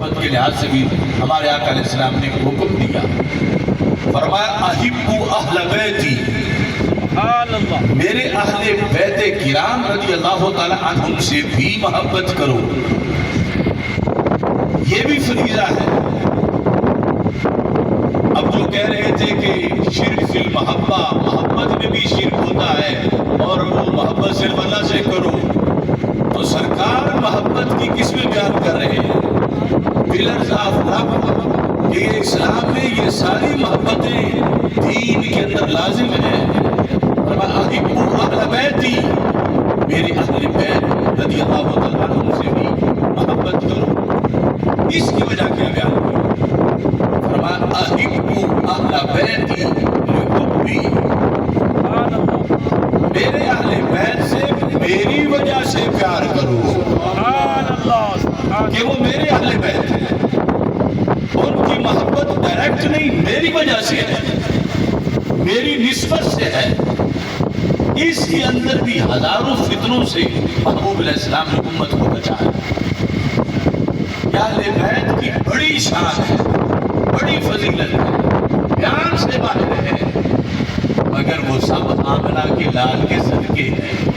محبت کے لحاظ سے بھی ہمارے آقا علیہ السلام نے حکم دیا، فرمایا احبوا اہل بیتی، میرے اہل بیت کرام رضی اللہ تعالی عنہم سے بھی محبت کرو۔ یہ بھی فریضہ ہے۔ اب جو کہہ رہے تھے کہ شرک فی المحبہ، محبت میں بھی شرک ہوتا ہے اور وہ محبت صرف اللہ سے کرو، تو سرکار محبت کی قسمیں بیان کر رہے ہیں۔ پلرز آف لو، کہ یہ اسلام میں یہ ساری محبتیں دین کے اندر لازم ہیں۔ احبوا اہل بیتی، میرے اہل بیت رضی اللہ تعالیٰ عنہم سے بھی محبت کرو۔ اس کی وجہ کیا بیان کی؟ فرمایا احبوا اہل بیتی لحبی، میرے اہل بیت سے میری وجہ سے پیار کرو، کہ وہ میرے اہل بیت ہیں، ان کی محبت ڈائریکٹ نہیں، میری وجہ سے ہے، میری نسبت سے ہے۔ اس کے اندر بھی ہزاروں فتنوں سے محبوب علیہ السلام نے امت کو بچایا۔ اہل بیت کی بڑی شان ہے، بڑی فضیلت ہے، بیان سے باہر ہے، مگر وہ سب آمنہ کے لال کے صدقے ہیں۔